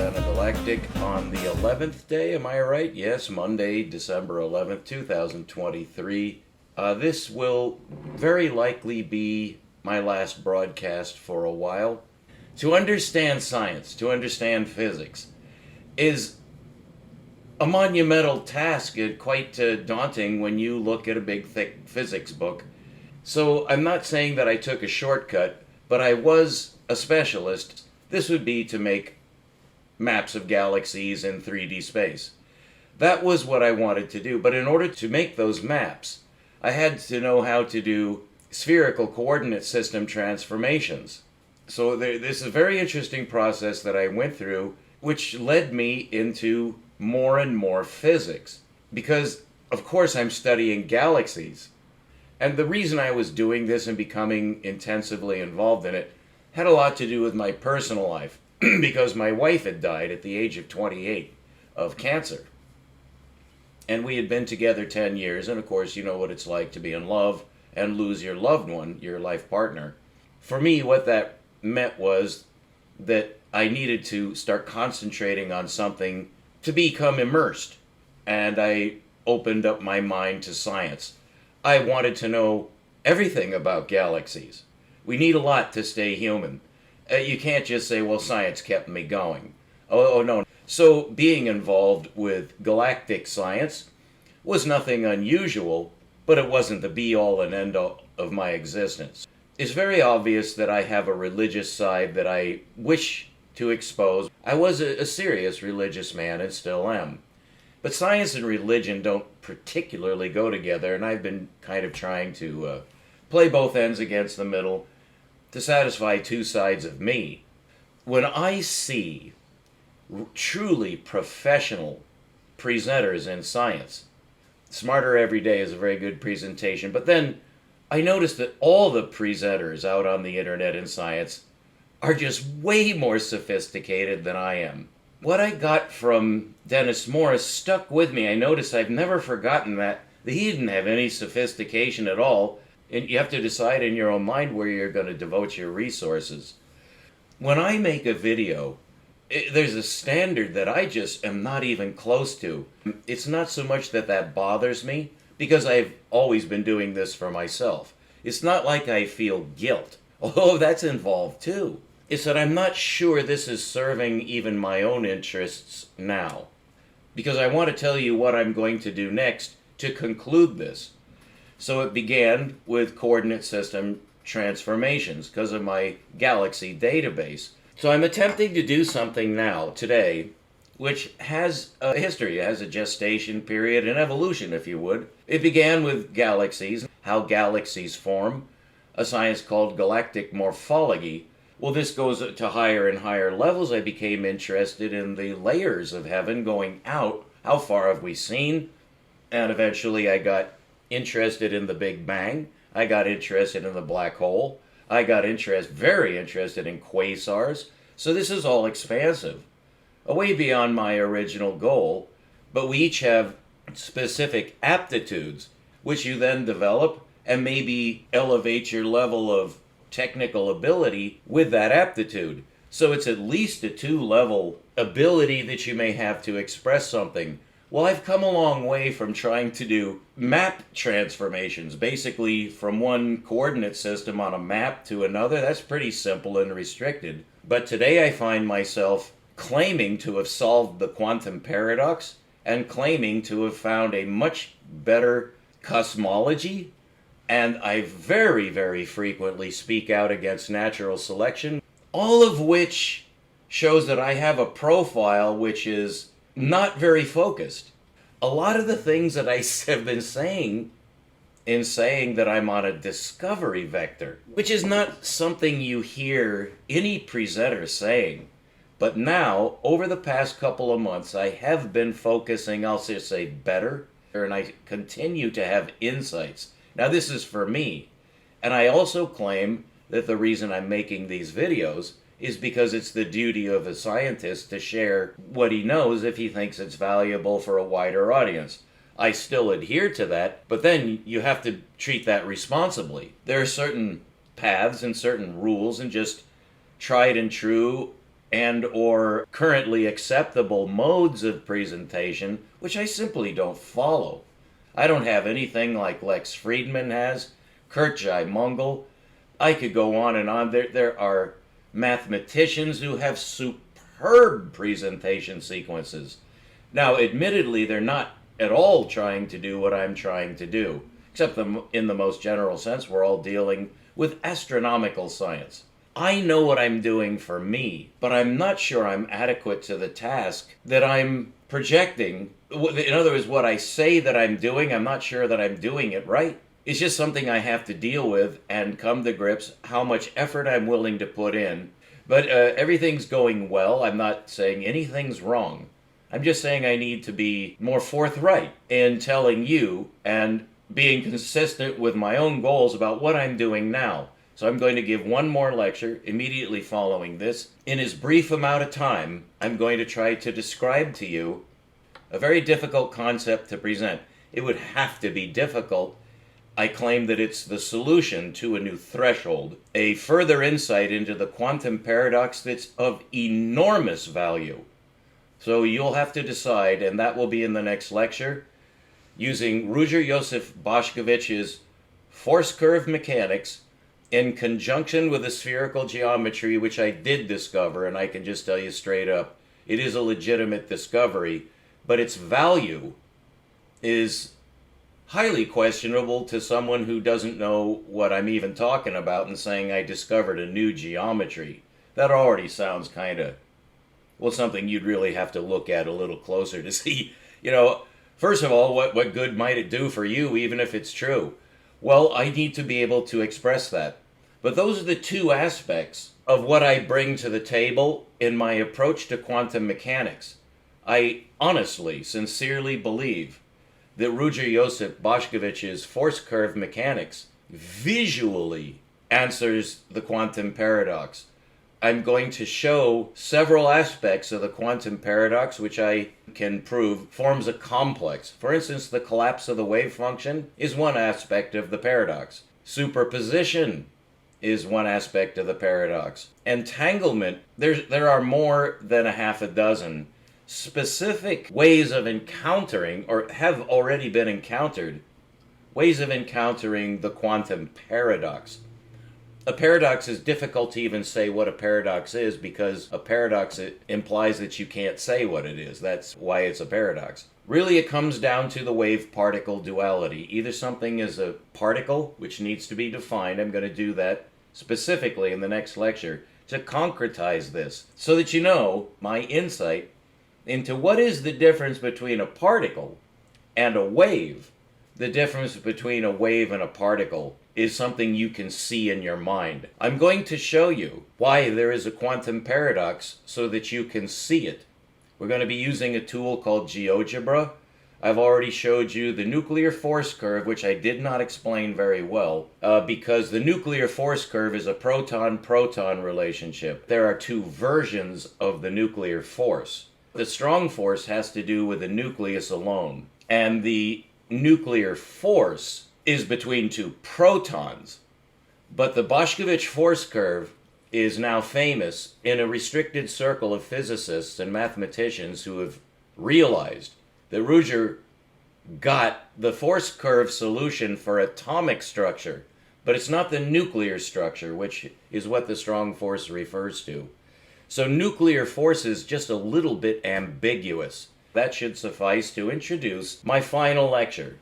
Anagalactic on the 11th day, am I right? Yes, Monday, December 11th, 2023. This will very likely be my last broadcast for a while. To understand science, to understand physics, is a monumental task and quite daunting when you look at a big, thick physics book. So I'm not saying that I took a shortcut, but I was a specialist. This would be to make maps of galaxies in 3D space. That was what I wanted to do, but in order to make those maps, I had to know how to do spherical coordinate system transformations. So this is a very interesting process that I went through, which led me into more and more physics. Because, of course, I'm studying galaxies. And the reason I was doing this and becoming intensively involved in it had a lot to do with my personal life. Because my wife had died at the age of 28 of cancer. And we had been together 10 years, and of course you know what it's like to be in love and lose your loved one, your life partner. For me, what that meant was that I needed to start concentrating on something to become immersed. And I opened up my mind to science. I wanted to know everything about galaxies. We need a lot to stay human. You can't just say, well, science kept me going. Oh, no. So being involved with galactic science was nothing unusual, but it wasn't the be-all and end-all of my existence. It's very obvious that I have a religious side that I wish to expose. I was a serious religious man and still am. But science and religion don't particularly go together, and I've been kind of trying to play both ends against the middle to satisfy two sides of me. When I see truly professional presenters in science, Smarter Every Day is a very good presentation, but then I notice that all the presenters out on the internet in science are just way more sophisticated than I am. What I got from Dennis Morris stuck with me. I notice I've never forgotten that he didn't have any sophistication at all. And you have to decide in your own mind where you're going to devote your resources. When I make a video, there's a standard that I just am not even close to. It's not so much that bothers me, because I've always been doing this for myself. It's not like I feel guilt, although that's involved too. It's that I'm not sure this is serving even my own interests now. Because I want to tell you what I'm going to do next to conclude this. So it began with coordinate system transformations because of my galaxy database. So I'm attempting to do something now, today, which has a history, it has a gestation period, an evolution, if you would. It began with galaxies, how galaxies form, a science called galactic morphology. Well, this goes to higher and higher levels. I became interested in the layers of heaven going out. How far have we seen? And eventually I got interested in the Big Bang. I got interested in the black hole. I got very interested in quasars. So this is all expansive, way beyond my original goal. But we each have specific aptitudes, which you then develop and maybe elevate your level of technical ability with that aptitude. So it's at least a 2-level ability that you may have to express something. Well, I've come a long way from trying to do map transformations, basically from one coordinate system on a map to another. That's pretty simple and restricted. But today I find myself claiming to have solved the quantum paradox and claiming to have found a much better cosmology. And I very, very frequently speak out against natural selection, all of which shows that I have a profile which is not very focused. A lot of the things that I have been saying in saying that I'm on a discovery vector, which is not something you hear any presenter saying. But now, over the past couple of months, I have been focusing, I'll just say better, and I continue to have insights. Now this is for me, and I also claim that the reason I'm making these videos is because it's the duty of a scientist to share what he knows if he thinks it's valuable for a wider audience. I still adhere to that, but then you have to treat that responsibly. There are certain paths and certain rules, and just tried and true and or currently acceptable modes of presentation, which I simply don't follow. I don't have anything like Lex Friedman has, Kurtjai Mungel. I could go on and on. There are mathematicians who have superb presentation sequences. Now, admittedly, they're not at all trying to do what I'm trying to do, except in the most general sense, we're all dealing with astronomical science. I know what I'm doing for me, but I'm not sure I'm adequate to the task that I'm projecting. In other words, what I say that I'm doing, I'm not sure that I'm doing it right. It's just something I have to deal with and come to grips how much effort I'm willing to put in. But everything's going well. I'm not saying anything's wrong. I'm just saying I need to be more forthright in telling you and being consistent with my own goals about what I'm doing now. So I'm going to give one more lecture immediately following this. In as brief amount of time, I'm going to try to describe to you a very difficult concept to present. It would have to be difficult. I claim that it's the solution to a new threshold, a further insight into the quantum paradox that's of enormous value. So you'll have to decide, and that will be in the next lecture, using Ruger-Joseph Bošković's force curve mechanics in conjunction with a spherical geometry, which I did discover, and I can just tell you straight up, it is a legitimate discovery, but its value is highly questionable to someone who doesn't know what I'm even talking about and saying I discovered a new geometry. That already sounds kind of, well, something you'd really have to look at a little closer to see. First of all, what good might it do for you, even if it's true? Well, I need to be able to express that. But those are the two aspects of what I bring to the table in my approach to quantum mechanics. I honestly, sincerely believe that Ruger-Joseph Bošković's force curve mechanics visually answers the quantum paradox. I'm going to show several aspects of the quantum paradox which I can prove forms a complex. For instance, the collapse of the wave function is one aspect of the paradox. Superposition is one aspect of the paradox. Entanglement, there are more than a half a dozen specific ways of encountering, or have already been encountered, ways of encountering the quantum paradox. A paradox is difficult to even say what a paradox is, because a paradox, it implies that you can't say what it is. That's why it's a paradox. Really, it comes down to the wave-particle duality. Either something is a particle, which needs to be defined. I'm going to do that specifically in the next lecture to concretize this, so that you know my insight into what is the difference between a particle and a wave. The difference between a wave and a particle is something you can see in your mind. I'm going to show you why there is a quantum paradox so that you can see it. We're going to be using a tool called GeoGebra. I've already showed you the nuclear force curve, which I did not explain very well, because the nuclear force curve is a proton-proton relationship. There are two versions of the nuclear force. The strong force has to do with the nucleus alone, and the nuclear force is between two protons. But the Bošković force curve is now famous in a restricted circle of physicists and mathematicians who have realized that Ruger got the force curve solution for atomic structure, but it's not the nuclear structure, which is what the strong force refers to. So nuclear force is just a little bit ambiguous. That should suffice to introduce my final lecture.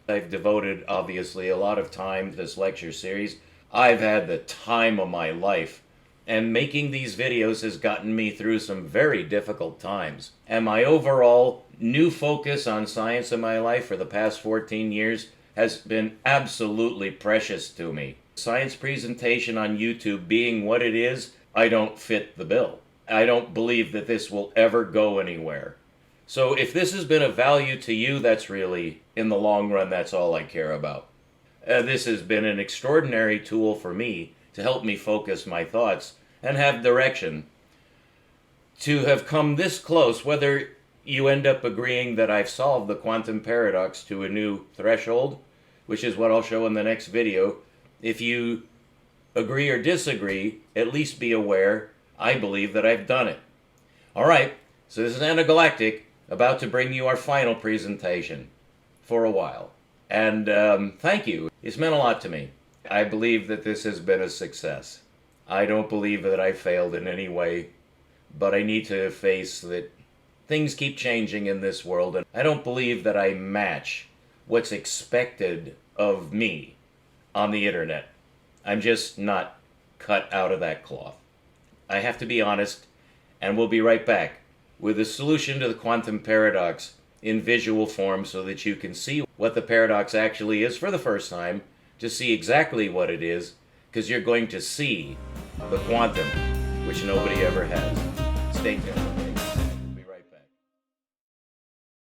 I've devoted, obviously, a lot of time to this lecture series. I've had the time of my life, and making these videos has gotten me through some very difficult times. And my overall new focus on science in my life for the past 14 years has been absolutely precious to me. Science presentation on YouTube being what it is, I don't fit the bill. I don't believe that this will ever go anywhere. So if this has been of value to you, that's really, in the long run, that's all I care about. This has been an extraordinary tool for me to help me focus my thoughts and have direction. To have come this close, whether you end up agreeing that I've solved the quantum paradox to a new threshold, which is what I'll show in the next video, if you agree or disagree, at least be aware I believe that I've done it. All right, so this is Anagalactic, about to bring you our final presentation for a while. And thank you. It's meant a lot to me. I believe that this has been a success. I don't believe that I failed in any way, but I need to face that things keep changing in this world, and I don't believe that I match what's expected of me on the internet. I'm just not cut out of that cloth. I have to be honest, and we'll be right back with a solution to the quantum paradox in visual form so that you can see what the paradox actually is for the first time, to see exactly what it is, because you're going to see the quantum, which nobody ever has. Stay tuned.